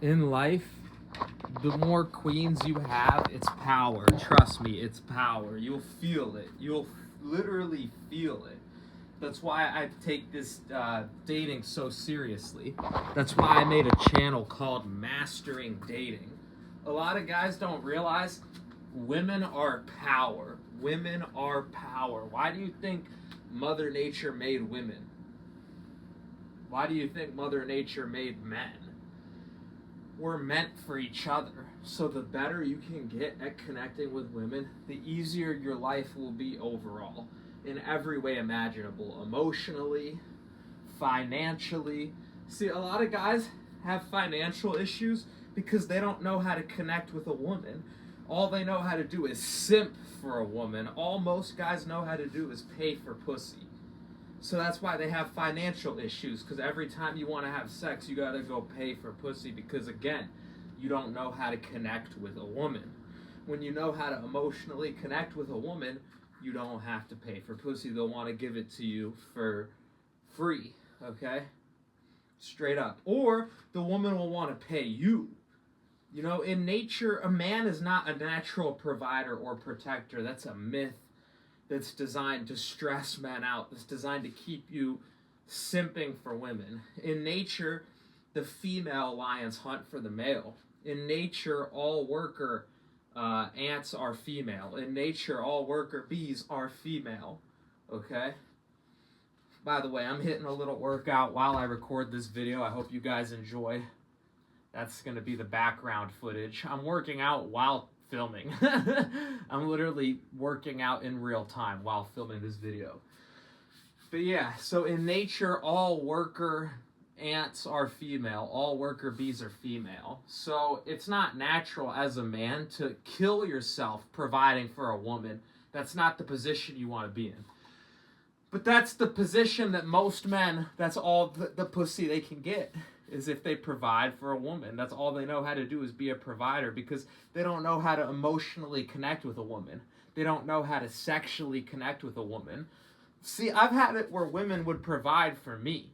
In life, the more queens you have, it's power. Trust me, it's power. You'll feel it. You'll literally feel it. That's why I take this dating so seriously. That's why I made a channel called Mastering Dating. A lot of guys don't realize women are power. Women are power. Why do you think Mother Nature made women? Why do you think Mother Nature made men? We're meant for each other. So the better you can get at connecting with women, the easier your life will be overall, in every way imaginable, emotionally, financially. See, a lot of guys have financial issues because they don't know how to connect with a woman. All they know how to do is simp for a woman. All most guys know how to do is pay for pussy. So that's why they have financial issues, because every time you want to have sex, you got to go pay for pussy because, again, you don't know how to connect with a woman. When you know how to emotionally connect with a woman, you don't have to pay for pussy. They'll want to give it to you for free, okay? Straight up. Or the woman will want to pay you. You know, in nature, a man is not a natural provider or protector. That's a myth. That's designed to stress men out. That's designed to keep you simping for women. In nature, the female lions hunt for the male. In nature, all worker ants are female. In nature, all worker bees are female. Okay? By the way, I'm hitting a little workout while I record this video. I hope you guys enjoy. That's going to be the background footage. I'm working out while filming. I'm literally working out in real time while filming this video. But yeah, so in nature, all worker ants are female. All worker bees are female. So it's not natural as a man to kill yourself providing for a woman. That's not the position you want to be in. But that's the position that most men, that's all the pussy they can get, is if they provide for a woman. That's all they know how to do, is be a provider, because they don't know how to emotionally connect with a woman. They don't know how to sexually connect with a woman. See, I've had it where women would provide for me.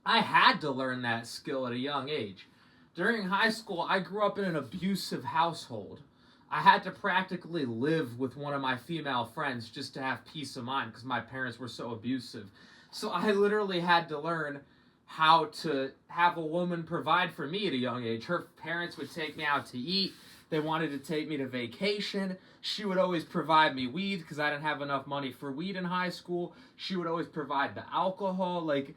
I had to learn that skill at a young age. During high school, I grew up in an abusive household. I had to practically live with one of my female friends just to have peace of mind because my parents were so abusive. So I literally had to learn how to have a woman provide for me at a young age. Her parents would take me out to eat. They wanted to take me to vacation. She would always provide me weed because I didn't have enough money for weed in high school. She would always provide the alcohol. Like,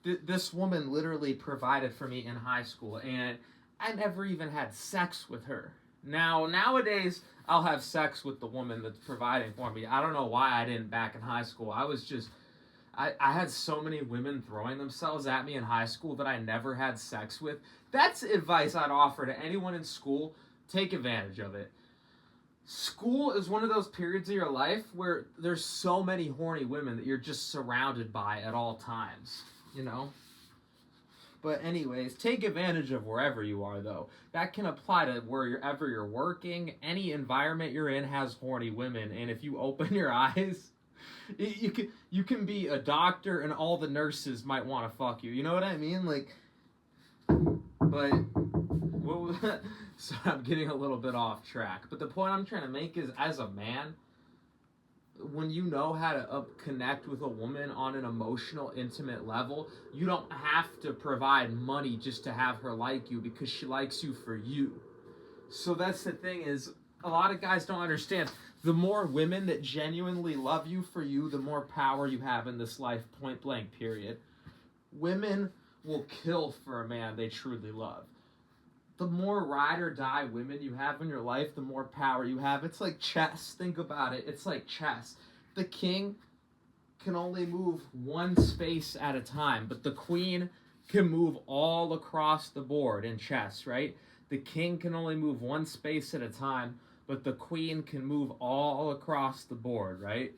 this woman literally provided for me in high school, and I never even had sex with her. Nowadays, I'll have sex with the woman that's providing for me. I don't know why I didn't back in high school. I had so many women throwing themselves at me in high school that I never had sex with. That's advice I'd offer to anyone in school. Take advantage of it. School is one of those periods of your life where there's so many horny women that you're just surrounded by at all times, you know? But anyways, take advantage of wherever you are, though. That can apply to wherever you're working. Any environment you're in has horny women, and if you open your eyes, you can be a doctor and all the nurses might want to fuck you. You know what I mean? Like, but so I'm getting a little bit off track. But the point I'm trying to make is, as a man, when you know how to connect with a woman on an emotional, intimate level, you don't have to provide money just to have her like you, because she likes you for you. So that's the thing, is a lot of guys don't understand. The more women that genuinely love you for you, the more power you have in this life, point blank, period. Women will kill for a man they truly love. The more ride or die women you have in your life, the more power you have. It's like chess. Think about it. It's like chess. The king can only move one space at a time, but the queen can move all across the board in chess, right? The king can only move one space at a time, but the queen can move all across the board, right?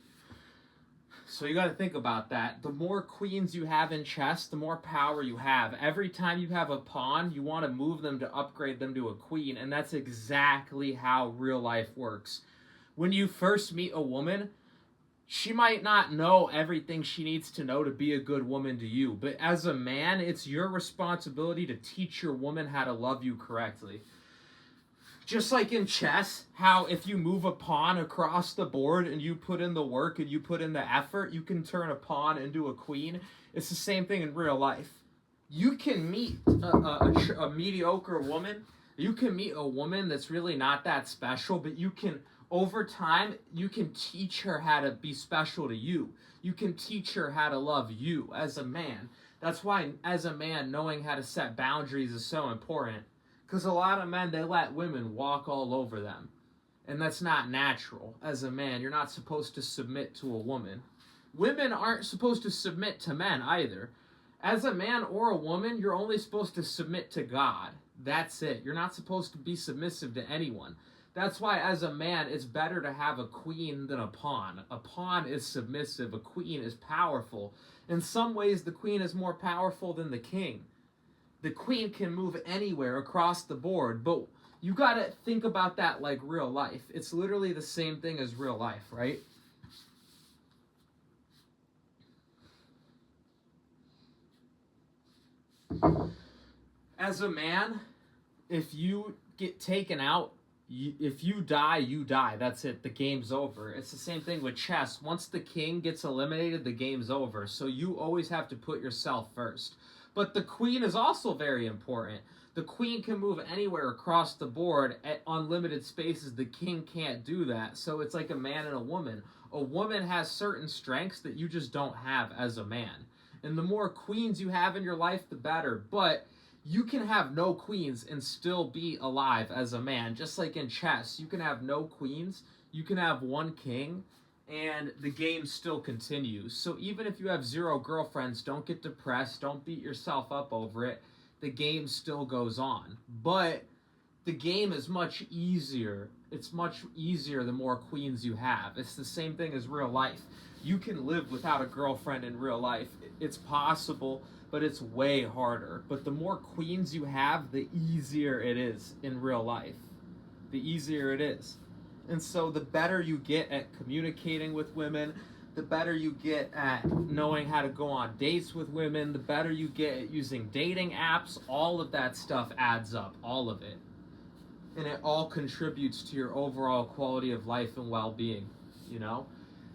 So you got to think about that. The more queens you have in chess, the more power you have. Every time you have a pawn, you want to move them to upgrade them to a queen, and that's exactly how real life works. When you first meet a woman, she might not know everything she needs to know to be a good woman to you, but as a man, it's your responsibility to teach your woman how to love you correctly. Just like in chess, how if you move a pawn across the board and you put in the work and you put in the effort, you can turn a pawn into a queen. It's the same thing in real life. You can meet a mediocre woman. You can meet a woman that's really not that special, but you can, over time, you can teach her how to be special to you. You can teach her how to love you as a man. That's why, as a man, knowing how to set boundaries is so important. Because a lot of men, they let women walk all over them. And that's not natural. As a man, you're not supposed to submit to a woman. Women aren't supposed to submit to men either. As a man or a woman, you're only supposed to submit to God. That's it. You're not supposed to be submissive to anyone. That's why, as a man, it's better to have a queen than a pawn. A pawn is submissive. A queen is powerful. In some ways, the queen is more powerful than the king. The queen can move anywhere across the board, but you gotta think about that like real life. It's literally the same thing as real life, right? As a man, if you get taken out, if you die, you die. That's it. The game's over. It's the same thing with chess. Once the king gets eliminated, the game's over. So you always have to put yourself first. But the queen is also very important. The queen can move anywhere across the board at unlimited spaces. The king can't do that. So it's like a man and a woman. A woman has certain strengths that you just don't have as a man. And the more queens you have in your life, the better. But you can have no queens and still be alive as a man. Just like in chess, you can have no queens, you can have one king, and the game still continues. So even if you have 0 girlfriends, don't get depressed, don't beat yourself up over it. The game still goes on. But the game is much easier. It's much easier the more queens you have. It's the same thing as real life. You can live without a girlfriend in real life. It's possible, but it's way harder. But the more queens you have, the easier it is in real life. The easier it is. And so the better you get at communicating with women, the better you get at knowing how to go on dates with women, the better you get at using dating apps, all of that stuff adds up, all of it. And it all contributes to your overall quality of life and well-being, you know?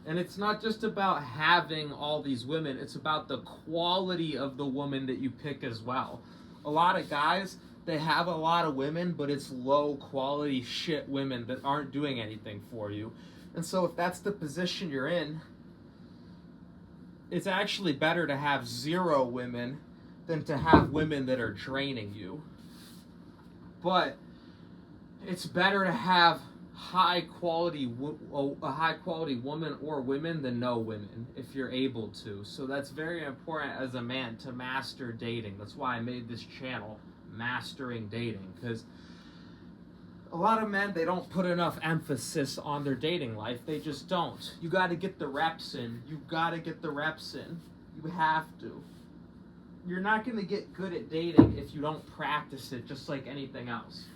And it's not just about having all these women, it's about the quality of the woman that you pick as well. A lot of guys, they have a lot of women, but it's low quality shit women that aren't doing anything for you. And so if that's the position you're in, it's actually better to have 0 women than to have women that are draining you. But it's better to have a high quality woman or women than no women if you're able to. So that's very important as a man to master dating. That's why I made this channel, Mastering Dating, because a lot of men, they don't put enough emphasis on their dating life. They just don't. You got to get the reps in. You got to get the reps in. You have to. You're not going to get good at dating if you don't practice it, just like anything else.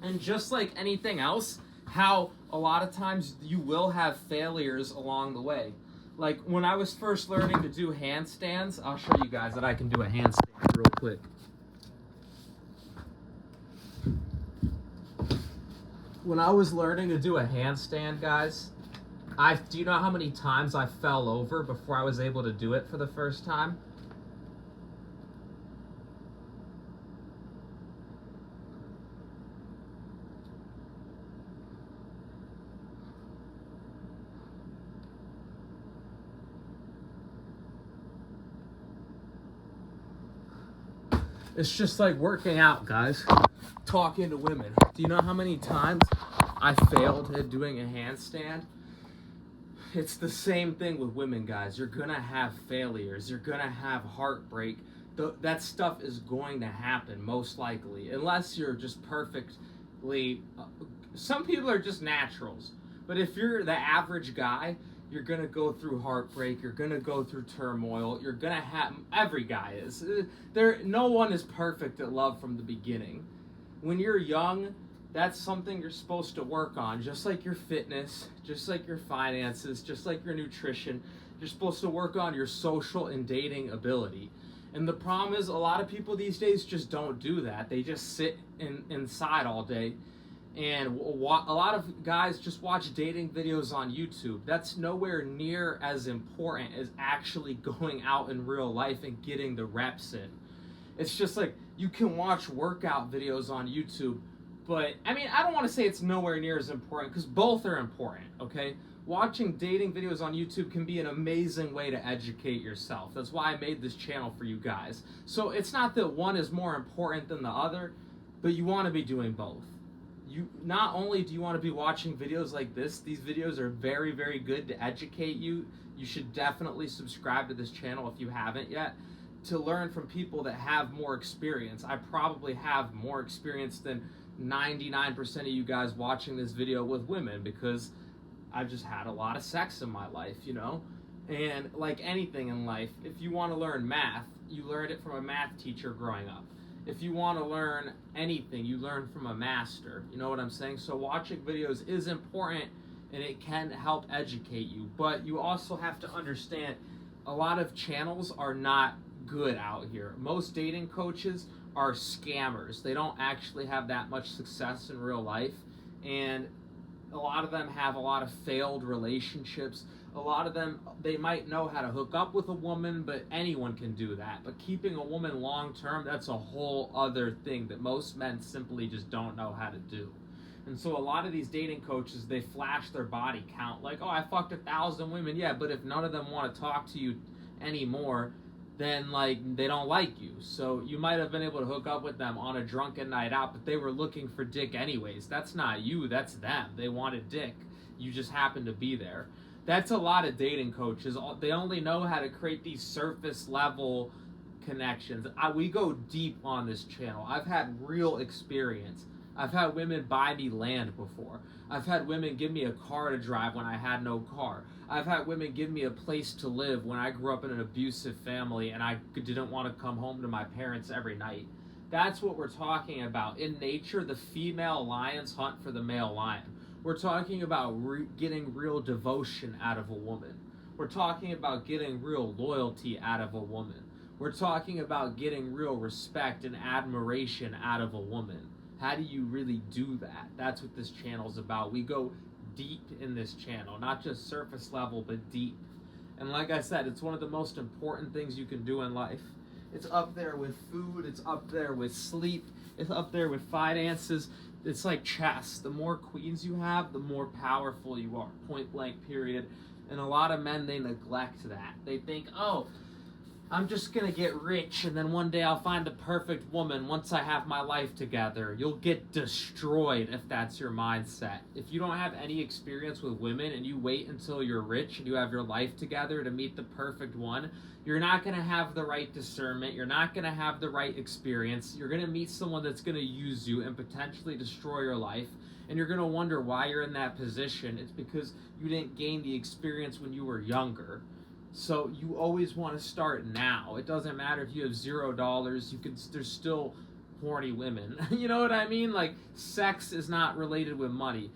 And just like anything else, how a lot of times you will have failures along the way. Like when I was first learning to do handstands, I'll show you guys that I can do a handstand real quick. When I was learning to do a handstand, guys, do you know how many times I fell over before I was able to do it for the first time? It's just like working out, guys. Talking to women. Do you know how many times I failed at doing a handstand? It's the same thing with women, guys. You're gonna have failures. You're gonna have heartbreak. That stuff is going to happen, most likely. Unless you're just perfectly... some people are just naturals. But if you're the average guy, you're going to go through heartbreak. You're going to go through turmoil. You're going to have... every guy is. No one is perfect at love from the beginning. When you're young, That's something you're supposed to work on, just like your fitness, just like your finances, just like your nutrition. You're supposed to work on your social and dating ability. And the problem is, a lot of people these days just don't do that. They just sit inside all day. And a lot of guys just watch dating videos on YouTube. That's nowhere near as important as actually going out in real life and getting the reps in. It's just like, you can watch workout videos on YouTube, but I mean, I don't want to say it's nowhere near as important, because both are important, okay? Watching dating videos on YouTube can be an amazing way to educate yourself. That's why I made this channel for you guys. So it's not that one is more important than the other, but you want to be doing both. You not only do you want to be watching videos like this, these videos are very, very good to educate you. You should definitely subscribe to this channel if you haven't yet, to learn from people that have more experience. I probably have more experience than 99% of you guys watching this video with women, because I've just had a lot of sex in my life, you know? And like anything in life, if you want to learn math, you learned it from a math teacher growing up. If you want to learn anything, you learn from a master. You know what I'm saying? So watching videos is important, and it can help educate you. But you also have to understand, a lot of channels are not good out here. Most dating coaches are scammers. They don't actually have that much success in real life. And a lot of them have a lot of failed relationships. A lot of them, they might know how to hook up with a woman, but anyone can do that. But keeping a woman long term, that's a whole other thing that most men simply just don't know how to do. And so a lot of these dating coaches, they flash their body count, like, oh, I fucked 1,000 women. Yeah, but if none of them want to talk to you anymore, then like they don't like you. So you might have been able to hook up with them on a drunken night out, but they were looking for dick anyways. That's not you, that's them. They wanted dick. You just happened to be there. That's a lot of dating coaches. They only know how to create these surface level connections. We go deep on this channel. I've had real experience. I've had women buy me land before. I've had women give me a car to drive when I had no car. I've had women give me a place to live when I grew up in an abusive family and I didn't want to come home to my parents every night. That's what we're talking about. In nature, the female lions hunt for the male lion. We're talking about getting real devotion out of a woman. We're talking about getting real loyalty out of a woman. We're talking about getting real respect and admiration out of a woman. How do you really do that? That's what this channel's about. We go deep in this channel, not just surface level, but deep. And like I said, it's one of the most important things you can do in life. It's up there with food, it's up there with sleep, it's up there with finances. It's like chess. The more queens you have, the more powerful you are, point blank period. And a lot of men, they neglect that. They think, oh, I'm just going to get rich, and then one day I'll find the perfect woman once I have my life together. You'll get destroyed if that's your mindset. If you don't have any experience with women and you wait until you're rich and you have your life together to meet the perfect one, you're not going to have the right discernment. You're not going to have the right experience. You're going to meet someone that's going to use you and potentially destroy your life. And you're going to wonder why you're in that position. It's because you didn't gain the experience when you were younger. So you always want to start now. It doesn't matter if you have $0. There's still horny women. You know what I mean? Like, sex is not related with money.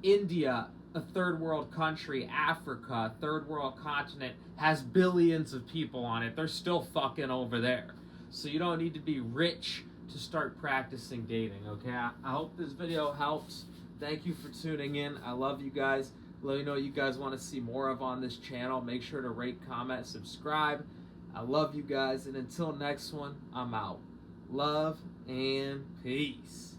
India, a third world country, Africa, a third world continent, has billions of people on it. They're still fucking over there. So you don't need to be rich to start practicing dating, okay? I hope this video helps. Thank you for tuning in. I love you guys. Let me know what you guys want to see more of on this channel. Make sure to rate, comment, subscribe. I love you guys, and until next one, I'm out. Love and peace.